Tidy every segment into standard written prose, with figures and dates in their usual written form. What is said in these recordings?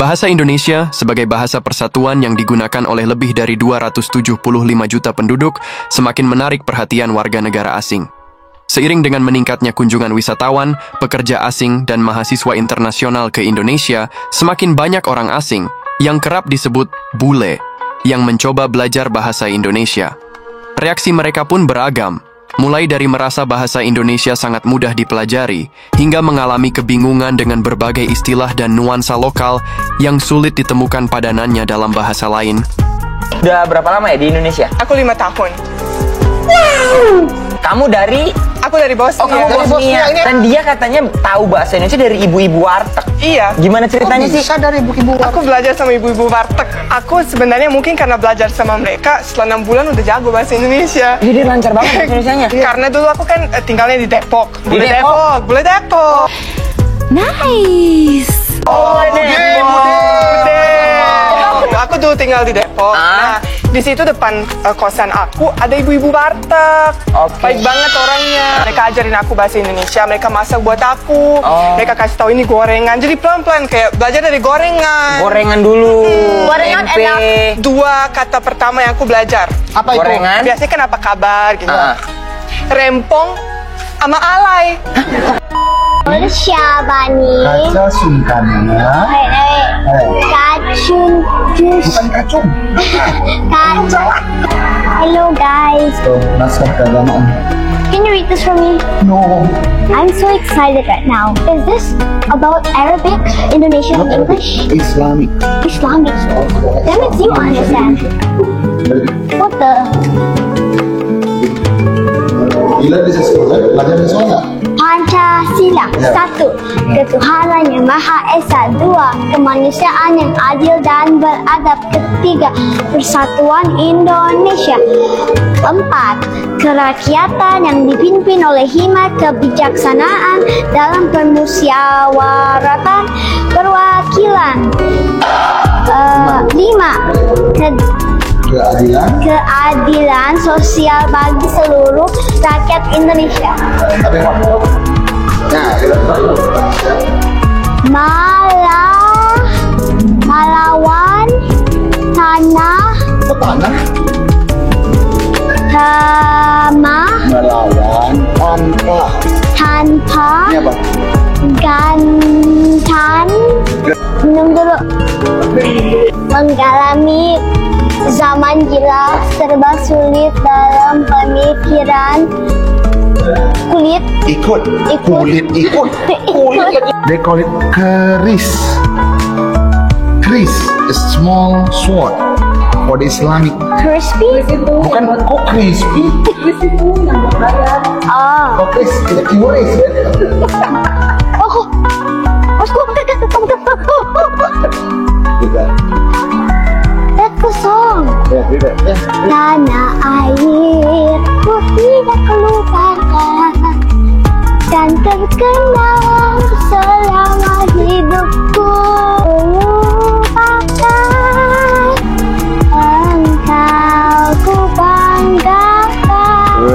Bahasa Indonesia sebagai bahasa persatuan yang digunakan oleh lebih dari 275 juta penduduk semakin menarik perhatian warga negara asing. Seiring dengan meningkatnya kunjungan wisatawan, pekerja asing, dan mahasiswa internasional ke Indonesia, semakin banyak orang asing yang kerap disebut bule yang mencoba belajar bahasa Indonesia. Reaksi mereka pun beragam, mulai dari merasa bahasa Indonesia sangat mudah dipelajari, hingga mengalami kebingungan dengan berbagai istilah dan nuansa lokal yang sulit ditemukan padanannya dalam bahasa lain. Udah berapa lama ya di Indonesia? Aku 5 tahun. Kamu dari? Aku dari Bosnia. Oh, kamu dari Bosnia. Dan dia katanya tahu bahasa Indonesia dari ibu-ibu warteg. Iya. Gimana ceritanya sih? Dari ibu-ibu warteg. Aku belajar sama ibu-ibu warteg. Aku sebenarnya mungkin karena belajar sama mereka, setelah 6 bulan udah jago bahasa Indonesia. Jadi lancar banget bahasa Indonesianya. Karena dulu aku kan tinggalnya di Depok. Di Depok? Bule Depok. Nice. Oh, Bude. Aku dulu tinggal di Depok. Ah. Nah, di situ depan kosan aku ada ibu-ibu warteg. Oke. Baik banget orangnya. Mereka ajarin aku bahasa Indonesia, mereka masak buat aku. Oh. Mereka kasih tahu ini gorengan. Jadi pelan-pelan kayak belajar dari gorengan. Gorengan dulu. Gorengan tempe. enak. 2 kata pertama yang aku belajar. Apa itu? Gorengan. Biasanya kan apa kabar gitu. Ah. Rempong sama alay. Syabani. Kaca sungkannya. Kacung jus. Bukan kacung. Kacung. Hello guys. Oh, naskah keagamaan. Can you read this for me? No. I'm so excited right now. Is this about Arabic, Indonesian, Not and Arabic. English? Islamic. Islamic. That means you understand. What the? Gila bisa sekolah, belajar di sekolah. Pancasila. Ya. 1. Ketuhanan yang Maha Esa. 2. Kemanusiaan yang adil dan beradab. 3. Persatuan Indonesia. 4. Kerakyatan yang dipimpin oleh hikmat kebijaksanaan dalam permusyawaratan perwakilan. 5. Keadilan sosial bagi seluruh rakyat Indonesia. Nah, Malawan tanah tanah melawan tanpa ini apa? gantan minum dulu mengalami zaman gila serba sulit dalam pemikiran kulit Kulit ikut. They call it keris. Keris, a small sword for the Islamic. crispy Bukan kok crispy. oh Kok tidak kiwis. oh Tidak. that's the song. Tidak. Tanah airku tidak kelupakan dan terkenal selama hidupku. Lupakan engkau ku banggakan.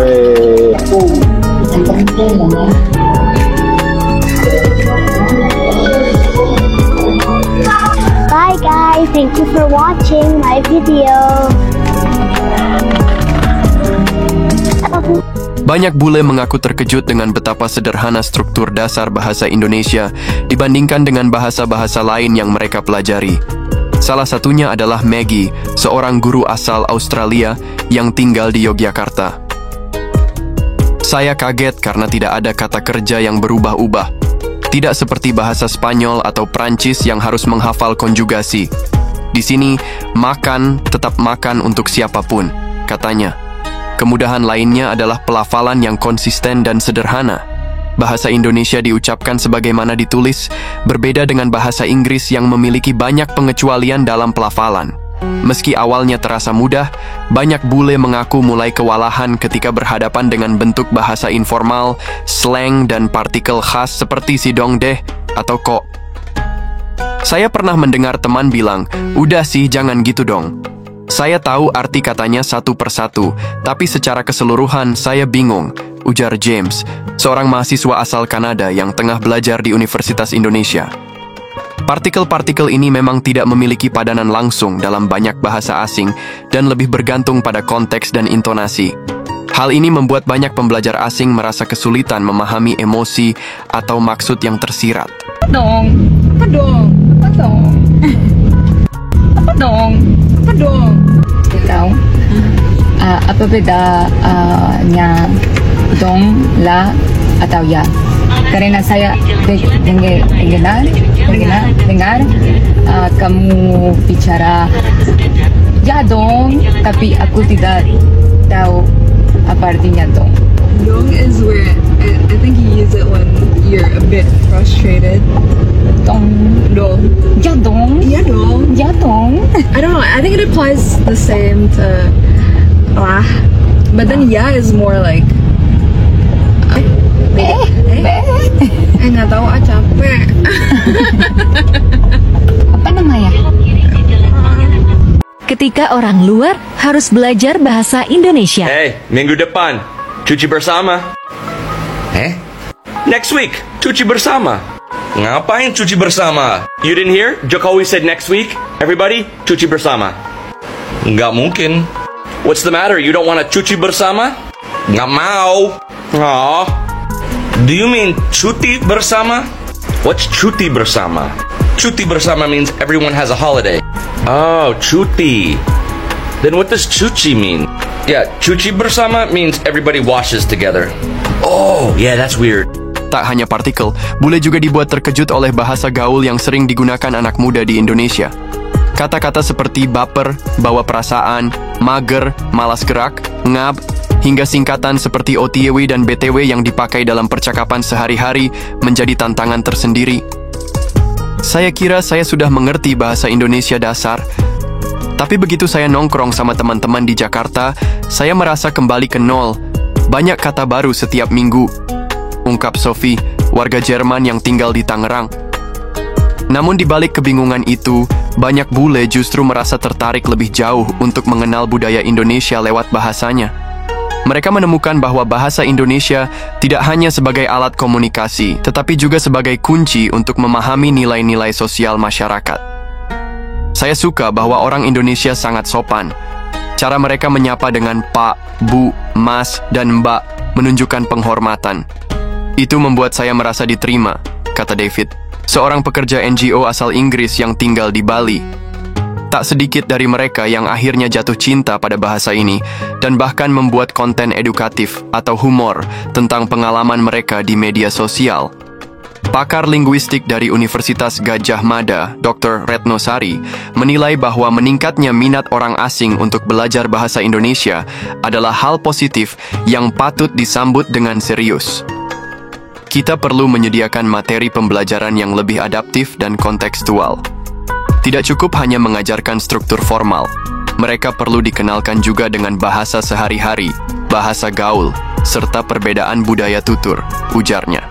Bye guys, thank you for watching my video. Banyak bule mengaku terkejut dengan betapa sederhana struktur dasar bahasa Indonesia dibandingkan dengan bahasa-bahasa lain yang mereka pelajari. Salah satunya adalah Maggie, seorang guru asal Australia yang tinggal di Yogyakarta. Saya kaget karena tidak ada kata kerja yang berubah-ubah. Tidak seperti bahasa Spanyol atau Prancis yang harus menghafal konjugasi. Di sini, makan tetap makan untuk siapapun, katanya. Kemudahan lainnya adalah pelafalan yang konsisten dan sederhana. Bahasa Indonesia diucapkan sebagaimana ditulis, berbeda dengan bahasa Inggris yang memiliki banyak pengecualian dalam pelafalan. Meski awalnya terasa mudah, banyak bule mengaku mulai kewalahan ketika berhadapan dengan bentuk bahasa informal, slang, dan partikel khas seperti si dong deh atau kok. Saya pernah mendengar teman bilang, "Udah sih, jangan gitu dong." Saya tahu arti katanya satu persatu, tapi secara keseluruhan saya bingung, ujar James, seorang mahasiswa asal Kanada yang tengah belajar di Universitas Indonesia. Partikel-partikel ini memang tidak memiliki padanan langsung dalam banyak bahasa asing dan lebih bergantung pada konteks dan intonasi. Hal ini membuat banyak pembelajar asing merasa kesulitan memahami emosi atau maksud yang tersirat. Dong, apa dong, apa dong, apa dong, apa dong. Tahu? Apa bedanya dong, la atau ya? Karena saya dengar kamu bicara ya dong, tapi aku tidak tahu apa artinya dong. Dong is where I think you use it when you're a bit frustrated. Dong, Dong. ya dong, Yeah, dong. ya dong. I don't know. I think it applies the same to lah, but then yeah is more like. Nggak tahu, capek. Apa namanya? Ketika orang luar harus belajar bahasa Indonesia. Hey, minggu depan, cuci bersama. Next week, cuci bersama. Ngapain cuci bersama? You didn't hear? Jokowi said next week, everybody, cuci bersama. Nggak mungkin. What's the matter? You don't want to cuci bersama? Nggak mau. Oh. Do you mean cuti bersama? What's cuti bersama? Cuti bersama means everyone has a holiday. Oh, cuti. Then what does cuci mean? Yeah, cuci bersama means everybody washes together. Oh, yeah, that's weird. Tak hanya partikel, bule juga dibuat terkejut oleh bahasa gaul yang sering digunakan anak muda di Indonesia. Kata-kata seperti baper, bawa perasaan, mager, malas gerak, ngab, hingga singkatan seperti OTW dan BTW yang dipakai dalam percakapan sehari-hari menjadi tantangan tersendiri. Saya kira saya sudah mengerti bahasa Indonesia dasar, tapi begitu saya nongkrong sama teman-teman di Jakarta, saya merasa kembali ke nol. Banyak kata baru setiap minggu, ungkap Sophie, warga Jerman yang tinggal di Tangerang. Namun di balik kebingungan itu, banyak bule justru merasa tertarik lebih jauh untuk mengenal budaya Indonesia lewat bahasanya. Mereka menemukan bahwa bahasa Indonesia tidak hanya sebagai alat komunikasi, tetapi juga sebagai kunci untuk memahami nilai-nilai sosial masyarakat. Saya suka bahwa orang Indonesia sangat sopan. Cara mereka menyapa dengan Pak, Bu, Mas, dan Mbak menunjukkan penghormatan. Itu membuat saya merasa diterima, kata David, seorang pekerja NGO asal Inggris yang tinggal di Bali. Tak sedikit dari mereka yang akhirnya jatuh cinta pada bahasa ini dan bahkan membuat konten edukatif atau humor tentang pengalaman mereka di media sosial. Pakar linguistik dari Universitas Gadjah Mada, Dr. Retno Sari, menilai bahwa meningkatnya minat orang asing untuk belajar bahasa Indonesia adalah hal positif yang patut disambut dengan serius. Kita perlu menyediakan materi pembelajaran yang lebih adaptif dan kontekstual. Tidak cukup hanya mengajarkan struktur formal, mereka perlu dikenalkan juga dengan bahasa sehari-hari, bahasa gaul, serta perbedaan budaya tutur, ujarnya.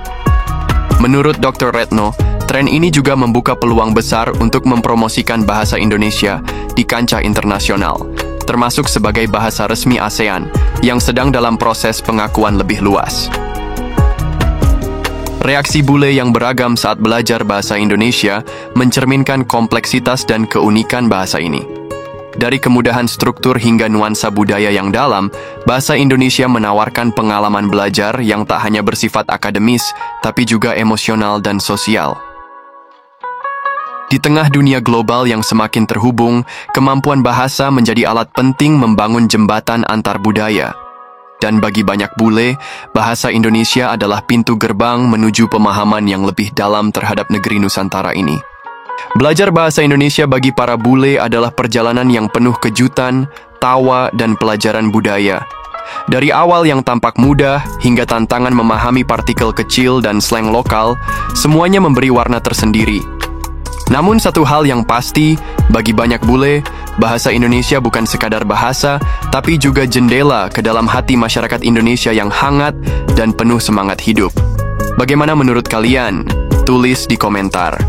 Menurut Dr. Retno, tren ini juga membuka peluang besar untuk mempromosikan bahasa Indonesia di kancah internasional, termasuk sebagai bahasa resmi ASEAN yang sedang dalam proses pengakuan lebih luas. Reaksi bule yang beragam saat belajar bahasa Indonesia mencerminkan kompleksitas dan keunikan bahasa ini. Dari kemudahan struktur hingga nuansa budaya yang dalam, bahasa Indonesia menawarkan pengalaman belajar yang tak hanya bersifat akademis, tapi juga emosional dan sosial. Di tengah dunia global yang semakin terhubung, kemampuan bahasa menjadi alat penting membangun jembatan antar budaya. Dan bagi banyak bule, bahasa Indonesia adalah pintu gerbang menuju pemahaman yang lebih dalam terhadap negeri Nusantara ini. Belajar bahasa Indonesia bagi para bule adalah perjalanan yang penuh kejutan, tawa, dan pelajaran budaya. Dari awal yang tampak mudah hingga tantangan memahami partikel kecil dan slang lokal, semuanya memberi warna tersendiri. Namun satu hal yang pasti, bagi banyak bule, bahasa Indonesia bukan sekadar bahasa, tapi juga jendela ke dalam hati masyarakat Indonesia yang hangat dan penuh semangat hidup. Bagaimana menurut kalian? Tulis di komentar.